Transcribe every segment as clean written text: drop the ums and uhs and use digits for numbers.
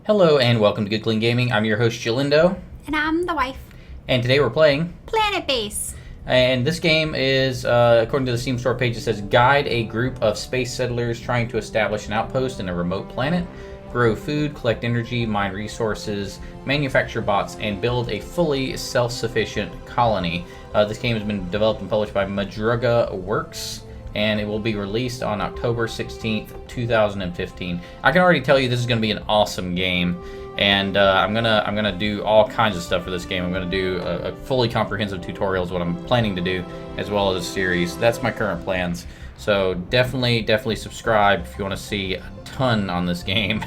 Hello and welcome to Good Clean Gaming. I'm your host Jalindo. And I'm the wife. And today we're playing Planetbase. And this game is, according to the Steam store page, it says guide a group of space settlers trying to establish an outpost in a remote planet, grow food, collect energy, mine resources, manufacture bots, and build a fully self-sufficient colony. This game has been developed and published by Madruga Works, and it will be released on October 16th, 2015. I can already tell you this is going to be an awesome game, and I'm gonna do all kinds of stuff for this game. I'm gonna do a fully comprehensive tutorial is what I'm planning to do, as well as a series. That's my current plans. So definitely subscribe if you want to see a ton on this game.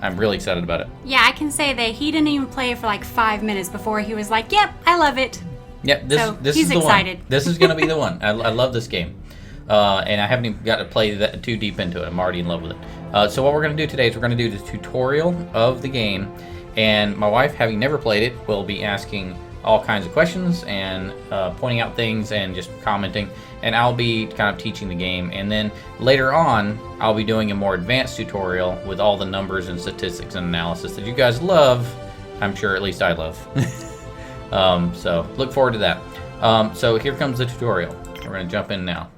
I'm really excited about it. Yeah, I can say that he didn't even play it for like 5 minutes before he was like, "Yep, I love it." Yep, this he's is the excited. one. This is gonna be the one. I love this game. And I haven't even got to play that too deep into it. I'm already in love with it. So what we're going to do today is we're going to do the tutorial of the game. And my wife, having never played it, will be asking all kinds of questions and pointing out things and just commenting. And I'll be kind of teaching the game. And then later on, I'll be doing a more advanced tutorial with all the numbers and statistics and analysis that you guys love. I'm sure at least I love. So look forward to that. So here comes the tutorial. We're going to jump in now.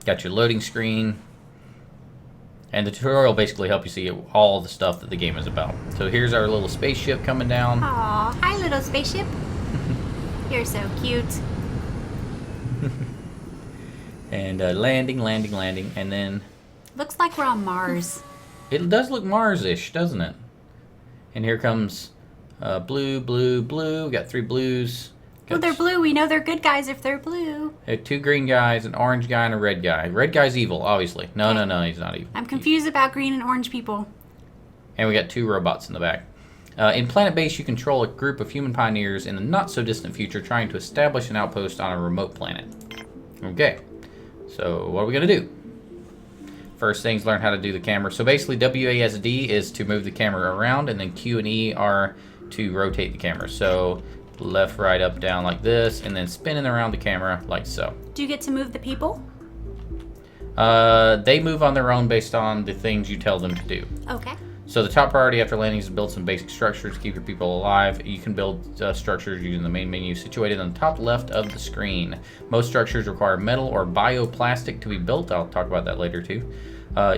Got your loading screen, and the tutorial basically help you see all the stuff that the game is about. So here's our little spaceship coming down. Aw, hi little spaceship. You're so cute. And landing, and then... Looks like we're on Mars. It does look Mars-ish, doesn't it? And here comes blue. We got 3 blues. Well, they're blue. We know they're good guys if they're blue. 2 green guys, an orange guy, and a red guy. Red guy's evil, obviously. No, he's not evil. I'm confused about green and orange people. And we got 2 robots in the back. In Planetbase, you control a group of human pioneers in the not-so-distant future trying to establish an outpost on a remote planet. Okay, so what are we going to do? First things, learn how to do the camera. So basically, WASD is to move the camera around, and then Q and E are to rotate the camera. So left, right, up, down like this, and then spinning around the camera like so. Do you get to move the people? They move on their own based on the things you tell them to do. Okay. So the top priority after landing is to build some basic structures to keep your people alive. You can build structures using the main menu situated on the top left of the screen. Most structures require metal or bioplastic to be built. I'll talk about that later too.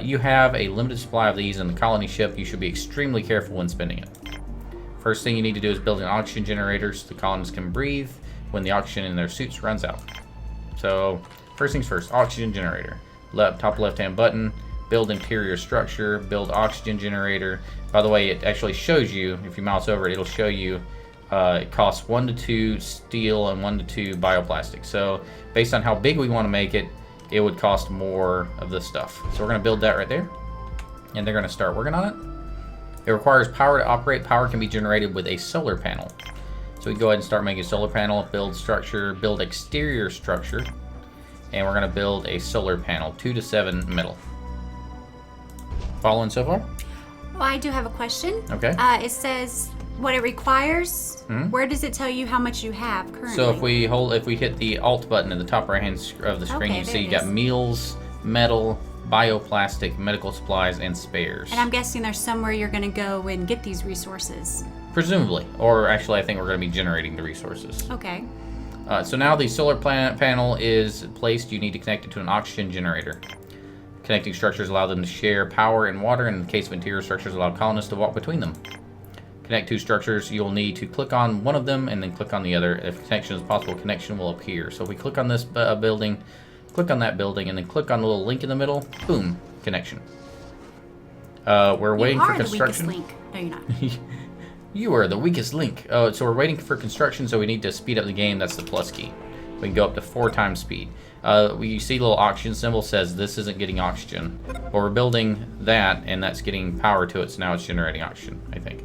You have a limited supply of these in the colony ship. You should be extremely careful when spending it. First thing you need to do is build an oxygen generator so the colonists can breathe when the oxygen in their suits runs out. So, first things first, oxygen generator. Top left-hand button, build interior structure, build oxygen generator. By the way, it actually shows you, if you mouse over it, it'll show you it costs 1 to 2 steel and 1 to 2 bioplastic. So, based on how big we want to make it, it would cost more of this stuff. So, we're going to build that right there, and they're going to start working on it. It requires power to operate. Power can be generated with a solar panel. So we go ahead and start making a solar panel, build structure, build exterior structure, and we're going to build a solar panel, 2 to 7 metal. Following so far? Well, I do have a question. Okay. It says what it requires. Where does it tell you how much you have currently? So if we hit the Alt button in the top right hand of the screen, you see you got meals, metal, bioplastic, medical supplies, and spares. And I'm guessing there's somewhere you're going to go and get these resources. Presumably. Or actually, I think we're going to be generating the resources. Okay. So now the solar panel is placed. You need to connect it to an oxygen generator. Connecting structures allow them to share power and water. In the case of interior structures, allow colonists to walk between them. Connect 2 structures. You'll need to click on one of them and then click on the other. If connection is possible, connection will appear. So if we click on this building, click on that building, and then click on the little link in the middle. Boom, connection. We're waiting for construction. You are the weakest link. No, you're not. You are the weakest link. Oh, so we're waiting for construction, so we need to speed up the game. That's the plus key. We can go up to 4 times speed. You see the little oxygen symbol says this isn't getting oxygen. Well, we're building that, and that's getting power to it, so now it's generating oxygen, I think.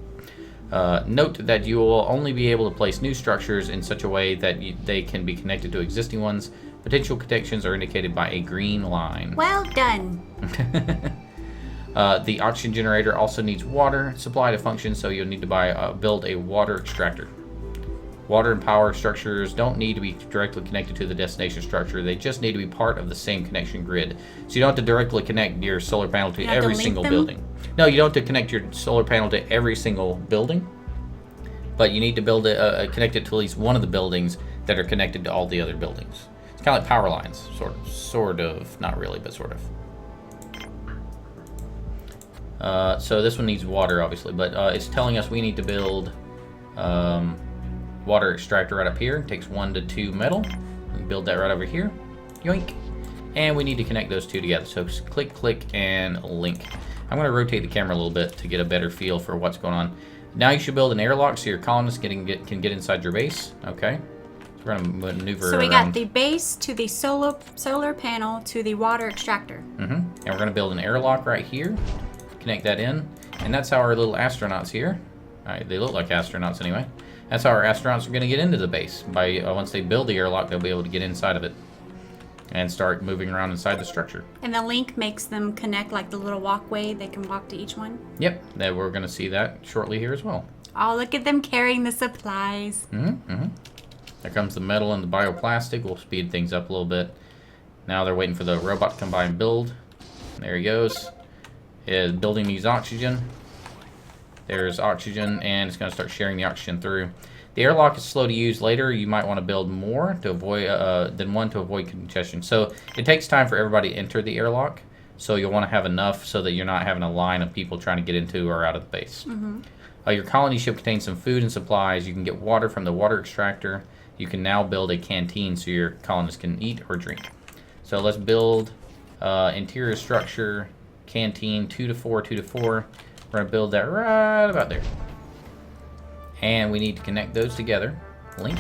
Note that you will only be able to place new structures in such a way that they can be connected to existing ones. Potential connections are indicated by a green line. Well done. The oxygen generator also needs water supply to function, so you'll need to build a water extractor. Water and power structures don't need to be directly connected to the destination structure. They just need to be part of the same connection grid. So you don't have to directly connect your solar panel to every single building. No, you don't have to connect your solar panel to every single building, but you need to build it, connect it to at least one of the buildings that are connected to all the other buildings. It's kind of like power lines, sort of, not really, but sort of. So this one needs water, obviously, but it's telling us we need to build water extractor right up here. It takes 1 to 2 metal. We can build that right over here. Yoink. And we need to connect those two together. So just click, click, and link. I'm going to rotate the camera a little bit to get a better feel for what's going on. Now you should build an airlock so your colonists can get inside your base. Okay. So we're going to maneuver So we around. got the base to the solar panel to the water extractor. And we're going to build an airlock right here. Connect that in. And that's how our little astronauts here, they look like astronauts anyway. That's how our astronauts are going to get into the base. By once they build the airlock, they'll be able to get inside of it and start moving around inside the structure. And the link makes them connect like the little walkway. They can walk to each one. Yep, we're going to see that shortly here as well. Oh, look at them carrying the supplies. There comes the metal and the bioplastic. We'll speed things up a little bit. Now they're waiting for the robot to come by and build. There he goes. Is building these oxygen. There's oxygen, and it's going to start sharing the oxygen through. The airlock is slow to use. Later, you might want to build more to avoid than one to avoid congestion. So it takes time for everybody to enter the airlock. So you'll want to have enough so that you're not having a line of people trying to get into or out of the base. Your colony ship contains some food and supplies. You can get water from the water extractor. You can now build a canteen so your colonists can eat or drink. So let's build interior structure, canteen, 2 to 4, 2 to 4. We're going to build that right about there. And we need to connect those together. Link.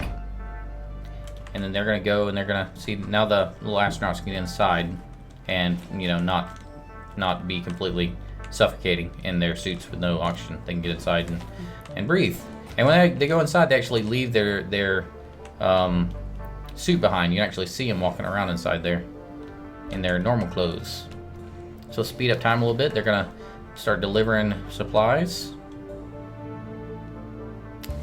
And then they're going to go and they're going to see, now the little astronauts can get inside and, you know, not be completely suffocating in their suits with no oxygen. They can get inside and breathe. And when they go inside, they actually leave their suit behind. You can actually see them walking around inside there in their normal clothes. So speed up time a little bit. They're going to start delivering supplies.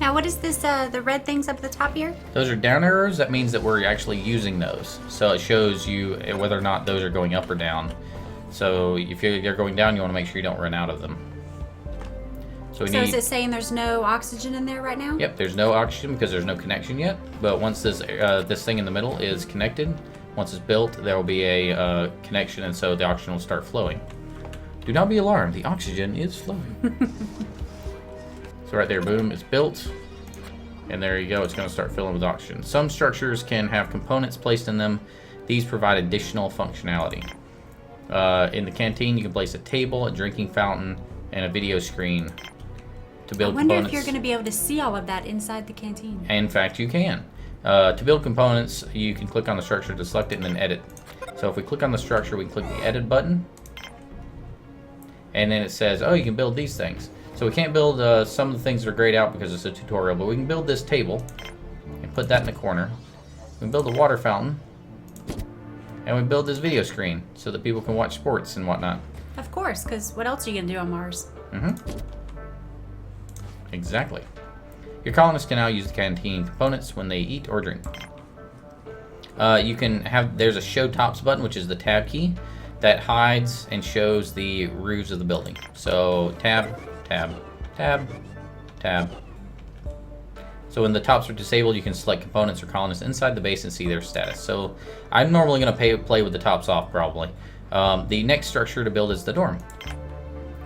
Now, what is this, the red things up at the top here? Those are down arrows. That means that we're actually using those. So it shows you whether or not those are going up or down. So if they're going down, you want to make sure you don't run out of them. So is it saying there's no oxygen in there right now? Yep, there's no oxygen because there's no connection yet. But once this thing in the middle is connected, once it's built, there will be a connection, and so the oxygen will start flowing. Do not be alarmed. The oxygen is flowing. So right there, boom, it's built. And there you go, it's going to start filling with oxygen. Some structures can have components placed in them. These provide additional functionality. In the canteen, you can place a table, a drinking fountain, and a video screen to build components. I wonder if you're going to be able to see all of that inside the canteen. In fact, you can. To build components, you can click on the structure to select it and then edit. So if we click on the structure, we click the edit button. And then it says, oh, you can build these things. So we can't build some of the things that are grayed out because it's a tutorial, but we can build this table and put that in the corner. We can build a water fountain. And we build this video screen so that people can watch sports and whatnot. Of course, because what else are you going to do on Mars? Exactly. Your colonists can now use the canteen components when they eat or drink. You can have, there's a show tops button, which is the tab key, that hides and shows the roofs of the building. So tab, tab, tab, tab. So when the tops are disabled, you can select components or colonists inside the base and see their status. So I'm normally going to play with the tops off, probably. The next structure to build is the dorm.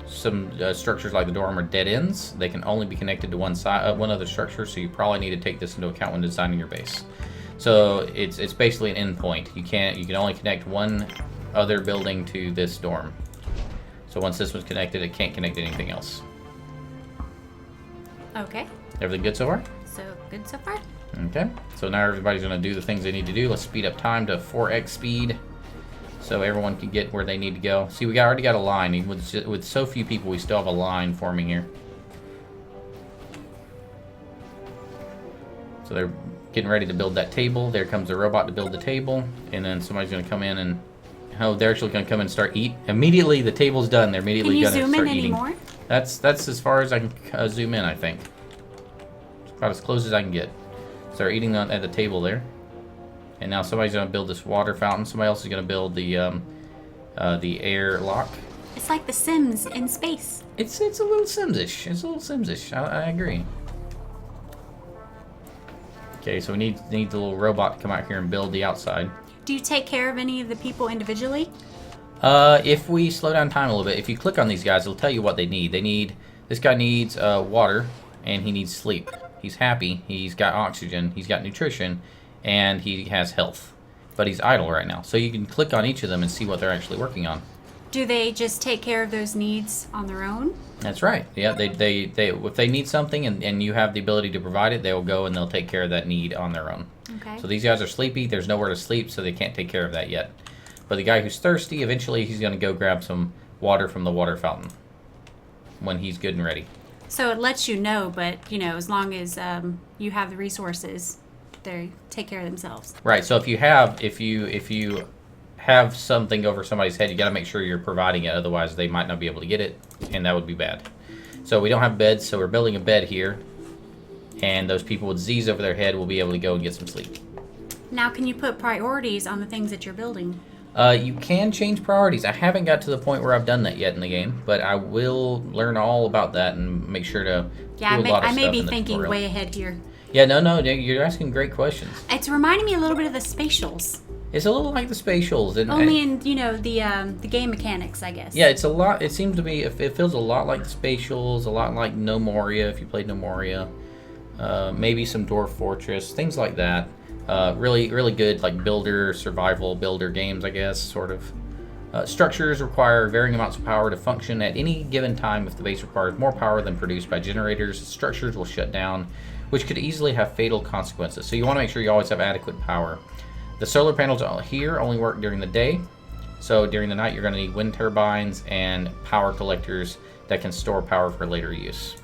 Some structures like the dorm are dead ends. They can only be connected to one other structure, so you probably need to take this into account when designing your base. So it's basically an endpoint. You can only connect one other building to this dorm. So once this one's connected, it can't connect to anything else. Okay. Everything good so far? So good so far. Okay. So now everybody's going to do the things they need to do. Let's speed up time to 4x speed so everyone can get where they need to go. See, we already got a line. Even with so few people, we still have a line forming here. So they're getting ready to build that table. There comes a robot to build the table. And then somebody's going to come in and... Oh, they're actually going to come in and start eat. Immediately, the table's done. They're immediately going to start eating. Can you zoom in anymore? That's as far as I can zoom in, I think. It's about as close as I can get. So they're eating at the table there. And now somebody's going to build this water fountain. Somebody else is going to build the air lock. It's like The Sims in space. It's a little Sims-ish. It's a little Sims-ish. I agree. Okay, so we need the little robot to come out here and build the outside. Do you take care of any of the people individually? If we slow down time a little bit, if you click on these guys, it'll tell you what they need. This guy needs water, and he needs sleep. He's happy. He's got oxygen. He's got nutrition, and he has health. But he's idle right now. So you can click on each of them and see what they're actually working on. Do they just take care of those needs on their own? That's right. Yeah, they if they need something and you have the ability to provide it, they'll go and they'll take care of that need on their own. Okay. So these guys are sleepy. There's nowhere to sleep, so they can't take care of that yet. But the guy who's thirsty, eventually he's going to go grab some water from the water fountain when he's good and ready. So it lets you know, but as long as you have the resources, they take care of themselves. Right. So if you have something over somebody's head, you got to make sure you're providing it. Otherwise, they might not be able to get it, and that would be bad. So we don't have beds, so we're building a bed here, and those people with Z's over their head will be able to go and get some sleep. Now, can you put priorities on the things that you're building? You can change priorities. I haven't got to the point where I've done that yet in the game, but I will learn all about that and make sure to do a lot of stuff I may be in the thinking tutorial. way ahead here. Yeah, no, you're asking great questions. It's reminding me a little bit of the Spatials. It's a little like the Spatials. And Only in, the game mechanics, I guess. Yeah, it's a lot. It seems to be, it feels a lot like the Spatials, a lot like No Moria, if you played No Moria. Maybe some Dwarf Fortress, things like that. Really, really good, like survival builder games, I guess, sort of. Structures require varying amounts of power to function at any given time. If the base requires more power than produced by generators, structures will shut down, which could easily have fatal consequences. So you want to make sure you always have adequate power. The solar panels here only work during the day. So during the night, you're going to need wind turbines and power collectors that can store power for later use.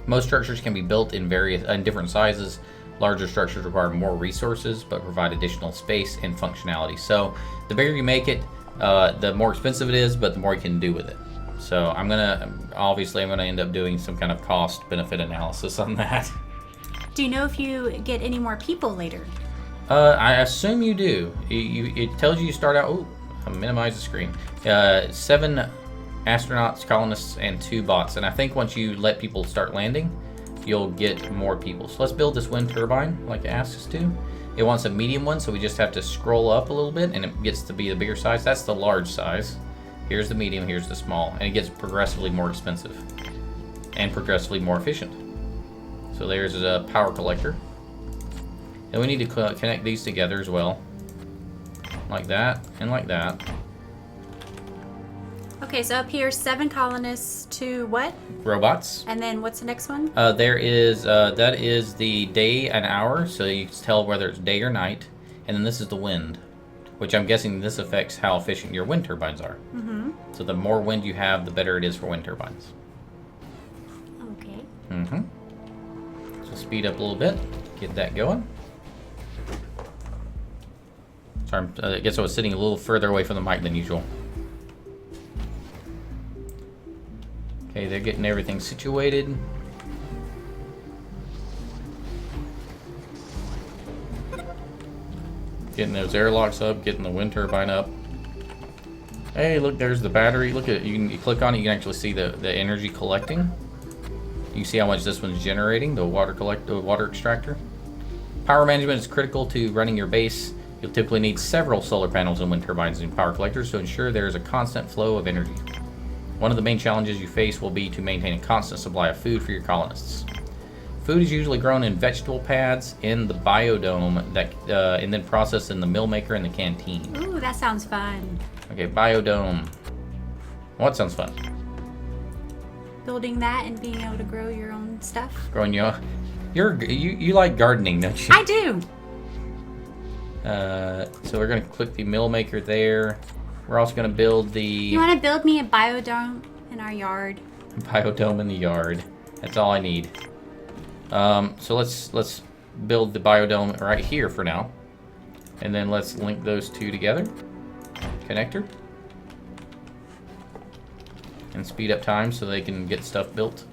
Most structures can be built in different sizes. Larger structures require more resources, but provide additional space and functionality. So the bigger you make it, the more expensive it is, but the more you can do with it. So I'm gonna end up doing some kind of cost-benefit analysis on that. Do you know if you get any more people later? I assume you do. It tells you start out. Oh, I'll minimize the screen. 7 astronauts, colonists, and 2 bots. And I think once you let people start landing, you'll get more people. So let's build this wind turbine like it asks us to. It wants a medium one, so we just have to scroll up a little bit, and it gets to be the bigger size. That's the large size. Here's the medium, here's the small. And it gets progressively more expensive and progressively more efficient. So there's a power collector. And we need to connect these together as well. Like that, and like that. Okay, so up here, 7 colonists to what? Robots. And then what's the next one? That is the day and hour, so you can tell whether it's day or night. And then this is the wind, which I'm guessing this affects how efficient your wind turbines are. Mm-hmm. So the more wind you have, the better it is for wind turbines. Okay. Mm-hmm. So speed up a little bit, get that going. Sorry, I guess I was sitting a little further away from the mic than usual. Okay, they're getting everything situated. Getting those airlocks up, getting the wind turbine up. Hey, look, there's the battery. Look at it. You click on it, you can actually see the energy collecting. You can see how much this one's generating, the water extractor. Power management is critical to running your base. You'll typically need several solar panels and wind turbines and power collectors to ensure there is a constant flow of energy. One of the main challenges you face will be to maintain a constant supply of food for your colonists. Food is usually grown in vegetable pads in the biodome and then processed in the mill maker and the canteen. Ooh, that sounds fun. Okay, biodome. What sounds fun? Building that and being able to grow your own stuff. Growing you like gardening, don't you? I do. So we're gonna click the mill maker there. We're also gonna build the You want to build me a biodome in our yard? biodome in the yard. That's all I need. So let's build the biodome right here for now, and then let's link those two together. Connector. And speed up time so they can get stuff built.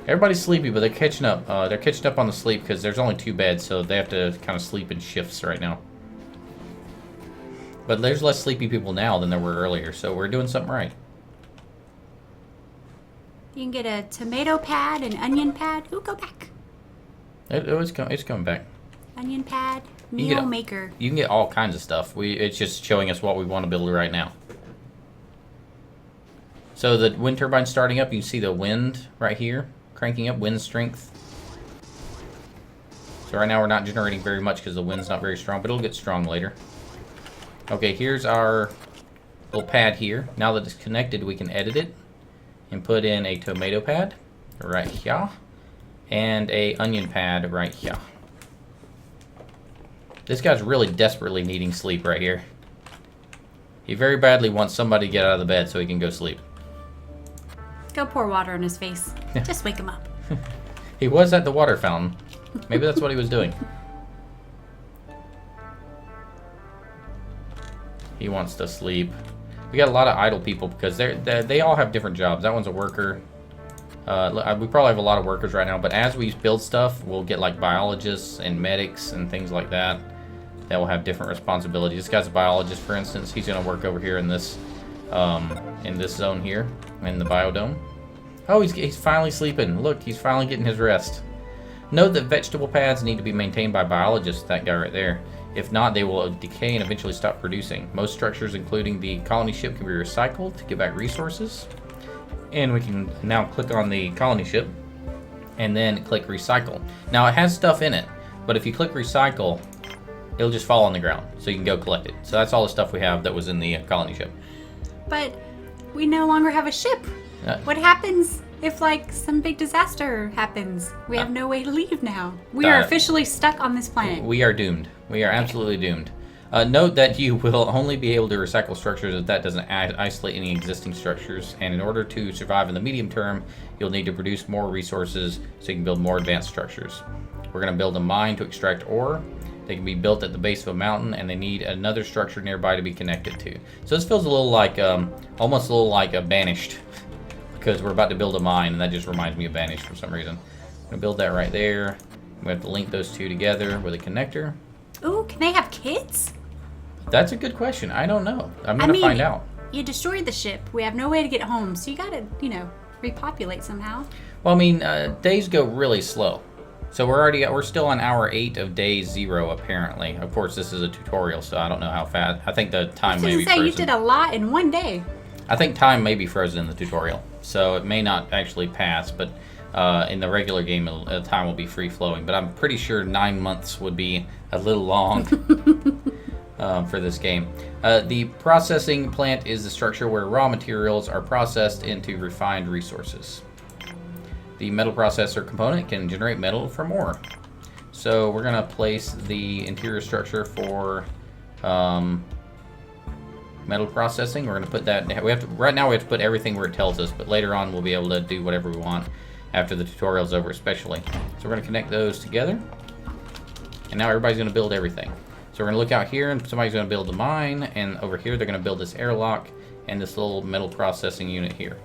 Everybody's sleepy, but they're catching up. They're catching up on the sleep because there's only 2 beds, so they have to kind of sleep in shifts right now. But there's less sleepy people now than there were earlier, so we're doing something right. You can get a tomato pad, an onion pad. Ooh, go back. It's coming back. Onion pad, meal maker. You can get all kinds of stuff. It's just showing us what we want to build right now. So the wind turbine's starting up. You can see the wind right here, cranking up wind strength. So right now we're not generating very much because the wind's not very strong, but it'll get strong later. Okay, here's our little pad here. Now that it's connected, we can edit it and put in a tomato pad right here and a onion pad right here. This guy's really desperately needing sleep right here. He very badly wants somebody to get out of the bed so he can go sleep. Go pour water on his face. Just wake him up. He was at the water fountain. Maybe that's what he was doing. He wants to sleep. We got a lot of idle people because they all have different jobs. That one's a worker. We probably have a lot of workers right now, but as we build stuff, we'll get like biologists and medics and things like that. That will have different responsibilities. This guy's a biologist, for instance. He's going to work over here in this zone here, in the biodome. Oh, he's finally sleeping. Look, he's finally getting his rest. Note that vegetable pads need to be maintained by biologists, that guy right there. If not, they will decay and eventually stop producing. Most structures, including the colony ship, can be recycled to give back resources. And we can now click on the colony ship and then click recycle. Now it has stuff in it, but if you click recycle, it'll just fall on the ground, so you can go collect it. So that's all the stuff we have that was in the colony ship. But we no longer have a ship. What happens if, like, some big disaster happens? We have no way to leave now. We are officially stuck on this planet. We are doomed. We are absolutely doomed. Note that you will only be able to recycle structures if that doesn't isolate any existing structures, and in order to survive in the medium term, you'll need to produce more resources so you can build more advanced structures. We're going to build a mine to extract ore. They can be built at the base of a mountain, and they need another structure nearby to be connected to. So this feels a little like, almost a little like a Banished, because we're about to build a mine, and that just reminds me of Banished for some reason. I'm going to build that right there. We have to link those two together with a connector. Ooh, can they have kids? That's a good question. I don't know. I'm going to find out. You destroyed the ship. We have no way to get home, so you got to, repopulate somehow. Well, I mean, days go really slow. So we're still on hour 8 of day 0, apparently. Of course, this is a tutorial, so I don't know how fast. I think the time may be frozen. You did a lot in one day. I think time may be frozen in the tutorial, so it may not actually pass, but in the regular game, time will be free-flowing. But I'm pretty sure 9 months would be a little long for this game. The processing plant is the structure where raw materials are processed into refined resources. The metal processor component can generate metal from ore. So we're going to place the interior structure for metal processing. We're going to put that. Right now we have to put everything where it tells us, but later on we'll be able to do whatever we want after the tutorial's over, especially. So we're going to connect those together, and now everybody's going to build everything. So we're going to look out here, and somebody's going to build a mine, and over here they're going to build this airlock and this little metal processing unit here.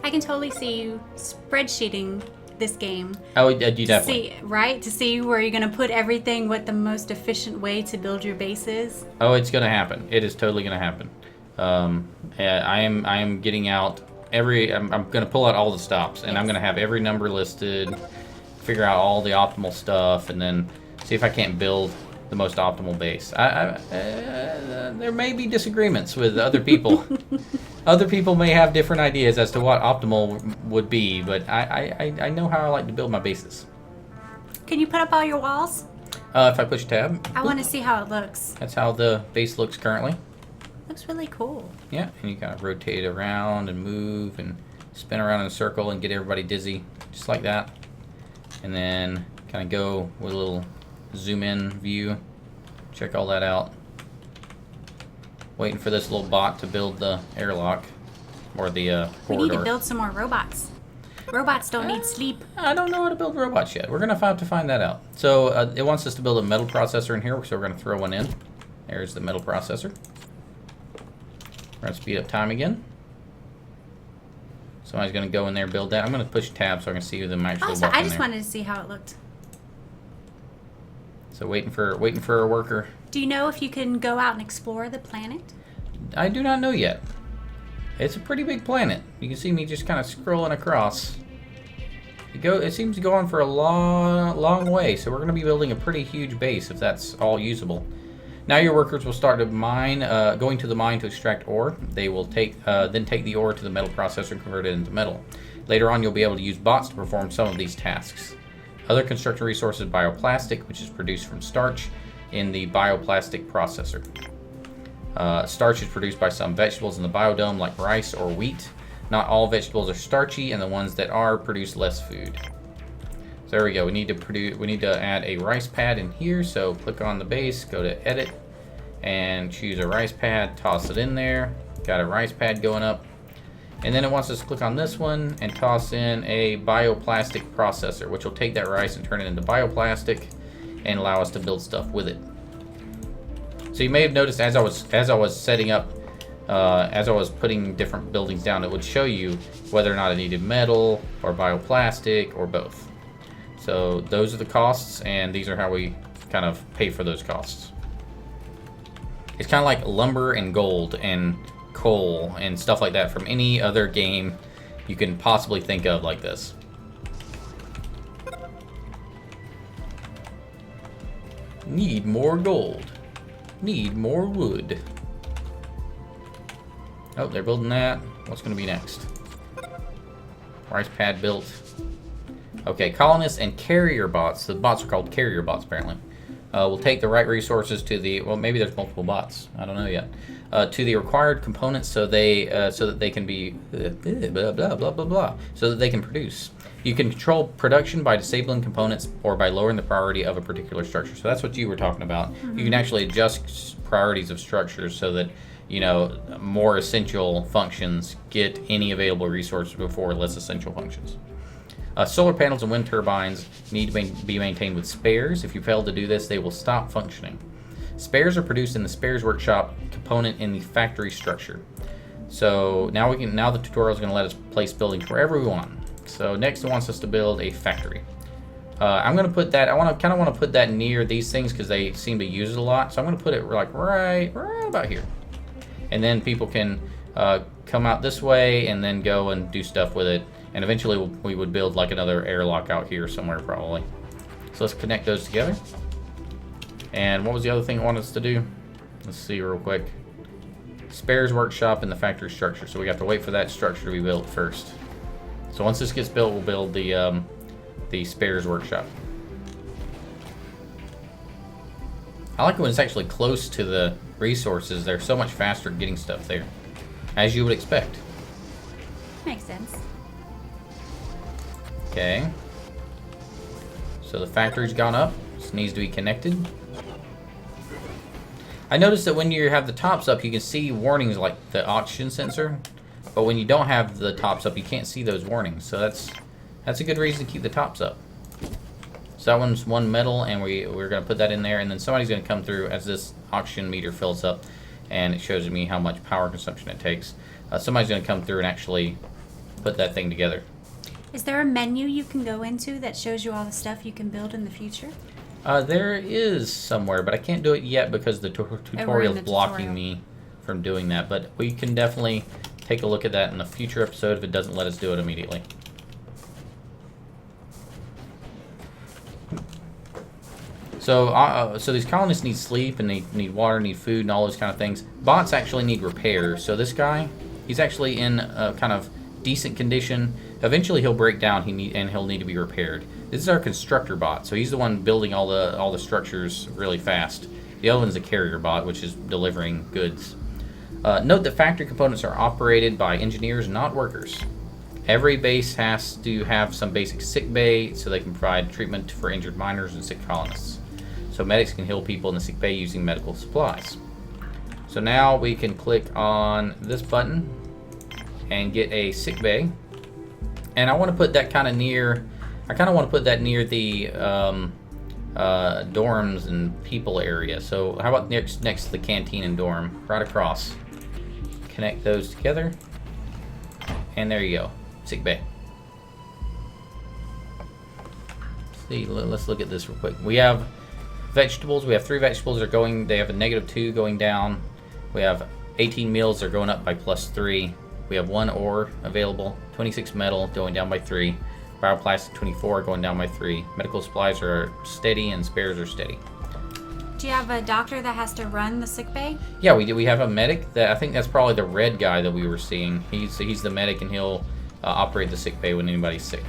I can totally see you spreadsheeting this game. Oh, you definitely. To see where you're going to put everything, what the most efficient way to build your base is. Oh, it's going to happen. It is totally going to happen. I am getting out I'm going to pull out all the stops, and I'm going to have every number listed, figure out all the optimal stuff, and then see if I can't build the most optimal base. There may be disagreements with other people. Other people may have different ideas as to what optimal would be, but I know how I like to build my bases. Can you put up all your walls? If I push tab. I want to see how it looks. That's how the base looks currently. Looks really cool. Yeah, and you kind of rotate around and move and spin around in a circle and get everybody dizzy, just like that. And then kind of go with a little zoom in view, check all that out. Waiting for this little bot to build the airlock or the corridor. We need to build some more robots. Robots don't need sleep. I don't know how to build robots yet. We're going to have to find that out. So it wants us to build a metal processor in here, so we're going to throw one in. There's the metal processor. We're going to speed up time again. Somebody's going to go in there and build that. I'm going to push tab so I can see them actually walking I just there. wanted to see how it looked. So waiting for a worker. Do you know if you can go out and explore the planet? I do not know yet. It's a pretty big planet. You can see me just kind of scrolling across. It seems to go on for a long way, so we're going to be building a pretty huge base if that's all usable. Now your workers will start to mine, going to the mine to extract ore. They will then take the ore to the metal processor and convert it into metal. Later on, you'll be able to use bots to perform some of these tasks. Other construction resources, bioplastic, which is produced from starch in the bioplastic processor. Starch is produced by some vegetables in the biodome, like rice or wheat. Not all vegetables are starchy, and the ones that are produce less food. So there we go. We need to add a rice pad in here. So click on the base, go to edit, and choose a rice pad. Toss it in there. Got a rice pad going up. And then it wants us to click on this one and toss in a bioplastic processor, which will take that rice and turn it into bioplastic and allow us to build stuff with it. So you may have noticed as I was setting up, as I was putting different buildings down, it would show you whether or not it needed metal or bioplastic or both. So those are the costs, and these are how we kind of pay for those costs. It's kind of like lumber and gold and coal and stuff like that from any other game you can possibly think of like this. Need more gold. Need more wood. Oh, they're building that. What's going to be next? Rice pad built. Okay, colonists and carrier bots. The bots are called carrier bots, apparently. We'll take the right resources to the... Well, maybe there's multiple bots. I don't know yet. To the required components so that they can be... blah, blah, blah, blah, blah. So that they can produce. You can control production by disabling components or by lowering the priority of a particular structure. So that's what you were talking about. Mm-hmm. You can actually adjust priorities of structures so that, you know, more essential functions get any available resources before less essential functions. Solar panels and wind turbines need to be maintained with spares. If you fail to do this, they will stop functioning. Spares are produced in the spares workshop component in the factory structure. So now the tutorial is going to let us place buildings wherever we want. So next it wants us to build a factory. I'm going to put that, I kind of want to put that near these things because they seem to use it a lot. So I'm going to put it like right about here. And then people can come out this way and then go and do stuff with it. And eventually we would build like another airlock out here somewhere probably. So let's connect those together. And what was the other thing it wanted us to do? Let's see real quick. Spares workshop in the factory structure. So we have to wait for that structure to be built first. So once this gets built, we'll build the spares workshop. I like it when it's actually close to the resources. They're so much faster getting stuff there, as you would expect. Makes sense. Okay. So the factory's gone up. This needs to be connected. I noticed that when you have the tops up, you can see warnings like the oxygen sensor. But when you don't have the tops up, you can't see those warnings. So that's a good reason to keep the tops up. So that one's one metal, and we're going to put that in there. And then somebody's going to come through as this oxygen meter fills up, and it shows me how much power consumption it takes. Somebody's going to come through and actually put that thing together. Is there a menu you can go into that shows you all the stuff you can build in the future? There is somewhere, but I can't do it yet because the tutorial is blocking me from doing that. But we can definitely take a look at that in a future episode if it doesn't let us do it immediately. So these colonists need sleep, and they need water, need food, and all those kind of things. Bots actually need repairs. So this guy, he's actually in a kind of decent condition. Eventually he'll break down and he'll need to be repaired. This is our constructor bot, so he's the one building all the structures really fast. The other one's a carrier bot, which is delivering goods. Note that factory components are operated by engineers, not workers. Every base has to have some basic sick bay so they can provide treatment for injured miners and sick colonists. So medics can heal people in the sick bay using medical supplies. So now we can click on this button and get a sick bay. And I want to put that kind of near, I kind of want to put that near the dorms and people area. So how about next to the canteen and dorm, right across. Connect those together. And there you go, sick bay. See, let's look at this real quick. We have Vegetables, we have 3 vegetables that are going, they have a -2 going down. We have 18 meals, they're going up by +3. We have 1 ore available, 26 metal going down by 3. Bioplastic 24 going down by 3. Medical supplies are steady and spares are steady. Do you have a doctor that has to run the sick bay? Yeah, we do. We have a medic. That I think that's probably the red guy that we were seeing. He's the medic and he'll operate the sick bay when anybody's sick.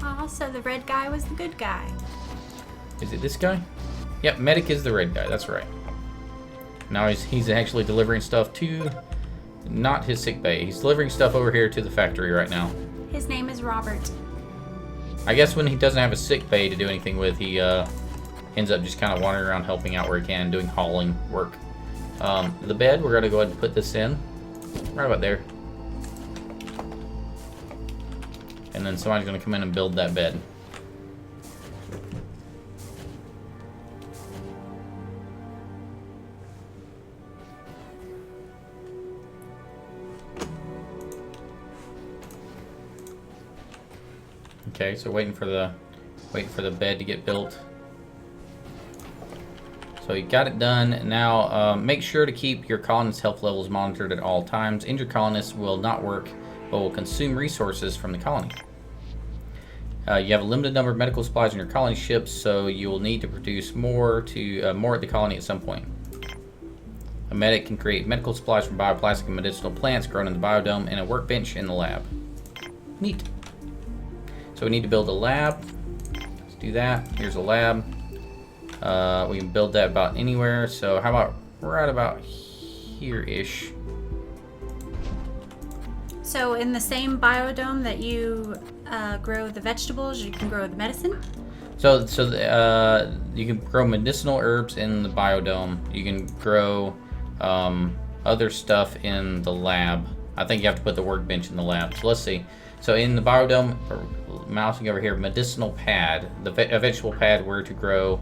Oh, so the red guy was the good guy. Is it this guy? Yep, medic is the red guy. That's right. Now he's actually delivering stuff to not his sick bay. He's delivering stuff over here to the factory right now. His name is Robert. I guess when he doesn't have a sick bay to do anything with, he ends up just kind of wandering around helping out where he can, doing hauling work. The bed, we're going to go ahead and put this in. Right about there. And then somebody's going to come in and build that bed. Okay, so waiting for the bed to get built. So you got it done. Now make sure to keep your colonists' health levels monitored at all times. Injured colonists will not work, but will consume resources from the colony. You have a limited number of medical supplies in your colony ships, so you will need to produce more at the colony at some point. A medic can create medical supplies from bioplastic and medicinal plants grown in the biodome and a workbench in the lab. Neat. So we need to build a lab. Let's do that. Here's a lab. We can build that about anywhere. So how about right about here-ish. So in the same biodome that you grow the vegetables, you can grow the medicine? So you can grow medicinal herbs in the biodome. You can grow other stuff in the lab. I think you have to put the workbench in the lab. So let's see. So in the biodome, mousing over here, medicinal pad, a vegetable pad where to grow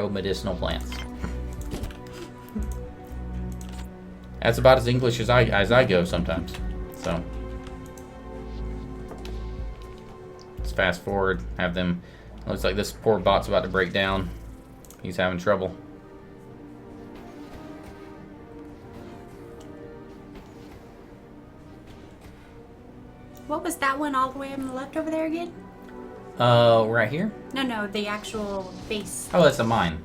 medicinal plants. That's about as English as I go sometimes. So let's fast forward. Have them. Looks like this poor bot's about to break down. He's having trouble. What was that one all the way on the left over there again? Right here? No, the actual base. Oh, that's a mine.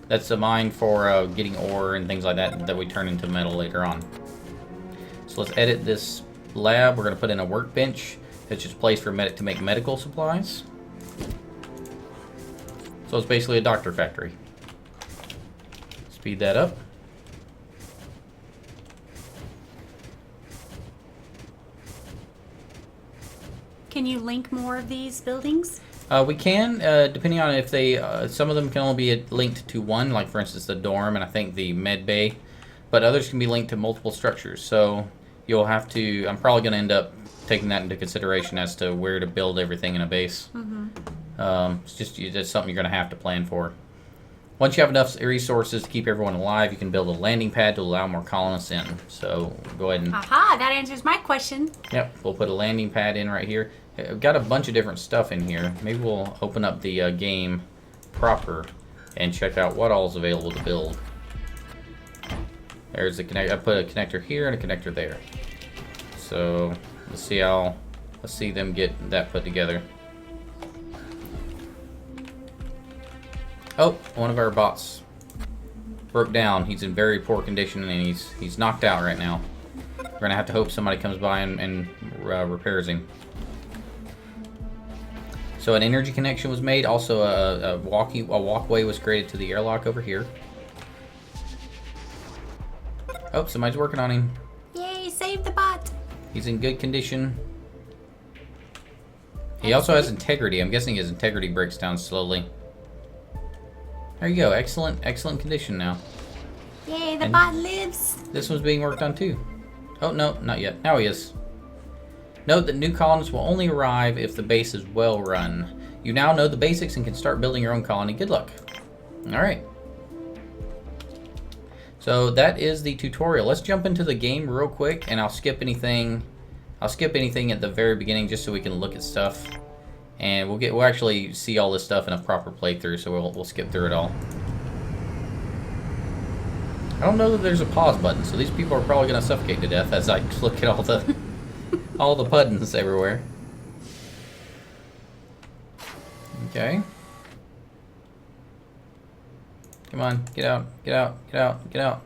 That's a mine for getting ore and things like that we turn into metal later on. So let's edit this lab. We're going to put in a workbench. It's just a place for medic to make medical supplies. So it's basically a doctor factory. Speed that up. Can you link more of these buildings? We can, depending on if they, some of them can only be linked to one, like for instance the dorm and I think the med bay, but others can be linked to multiple structures. So you'll have to, I'm probably going to end up taking that into consideration as to where to build everything in a base. Mm-hmm. It's just something you're going to have to plan for. Once you have enough resources to keep everyone alive, you can build a landing pad to allow more colonists in. So go ahead and... Aha, that answers my question. Yep, we'll put a landing pad in right here. We've got a bunch of different stuff in here. Maybe we'll open up the game proper and check out what all is available to build. There's the connector. I put a connector here and a connector there. So let's see them get that put together. Oh, one of our bots broke down. He's in very poor condition and he's knocked out right now. We're gonna have to hope somebody comes by and repairs him. So an energy connection was made. Also a walkway was created to the airlock over here. Oh, somebody's working on him. Yay, save the bot. He's in good condition. He also has integrity. I'm guessing his integrity breaks down slowly. There you go. Excellent condition now. Yay, the bot lives. This one's being worked on too. Oh, no, not yet. Now he is. Note that new colonists will only arrive if the base is well run. You now know the basics and can start building your own colony. Good luck. Alright. So that is the tutorial. Let's jump into the game real quick and I'll skip anything at the very beginning just so we can look at stuff. And we'll actually see all this stuff in a proper playthrough, so we'll skip through it all. I don't know that there's a pause button, so these people are probably gonna suffocate to death as I look at all the all the buttons everywhere. Okay. Come on, get out, get out, get out, get out.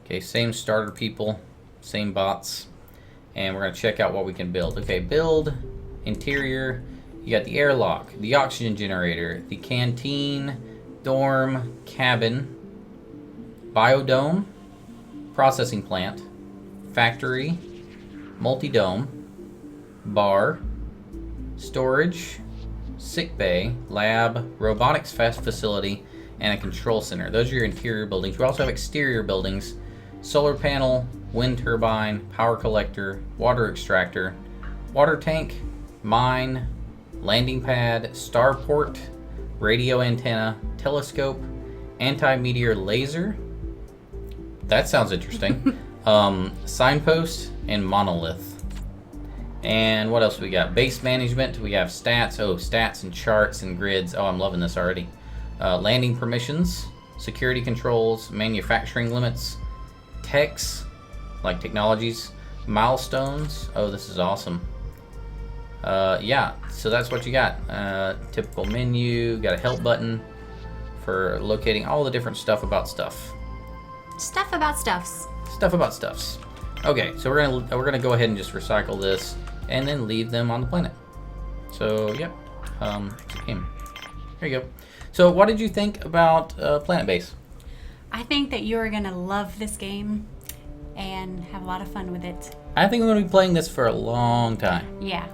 Okay, same starter people, same bots. And we're gonna check out what we can build. Okay, build, interior, you got the airlock, the oxygen generator, the canteen, dorm, cabin, biodome, processing plant, factory, multi-dome, bar, storage, sick bay, lab, robotics fast facility, and a control center. Those are your interior buildings. We also have exterior buildings, solar panel, wind turbine, power collector, water extractor, water tank, mine, landing pad, starport, radio antenna, telescope, anti-meteor laser. That sounds interesting. Signpost and monolith. And what else we got? Base management. We have stats. Oh, stats and charts and grids. Oh, I'm loving this already. Landing permissions, security controls, manufacturing limits, techs, like technologies, milestones. Oh, this is awesome. Yeah, so that's what you got. Typical menu, got a help button for locating all the different stuff about stuff. Stuff about stuffs. Stuff about stuffs. Okay, so we're gonna go ahead and just recycle this and then leave them on the planet. So yep, it's a game. Here you go. So what did you think about Planetbase? I think that you're gonna love this game and have a lot of fun with it. I think I'm gonna be playing this for a long time. Yeah.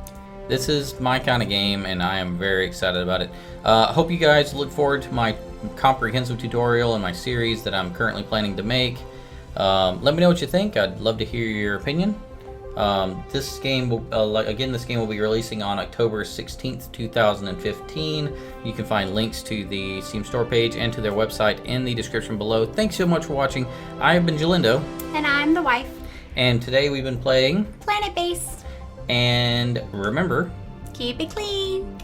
This is my kind of game, and I am very excited about it. I hope you guys look forward to my comprehensive tutorial and my series that I'm currently planning to make. Let me know what you think. I'd love to hear your opinion. This game will, this game will be releasing on October 16th, 2015. You can find links to the Steam store page and to their website in the description below. Thanks so much for watching. I have been Jalindo. And I'm the wife. And today we've been playing Planetbase. And remember, keep it clean.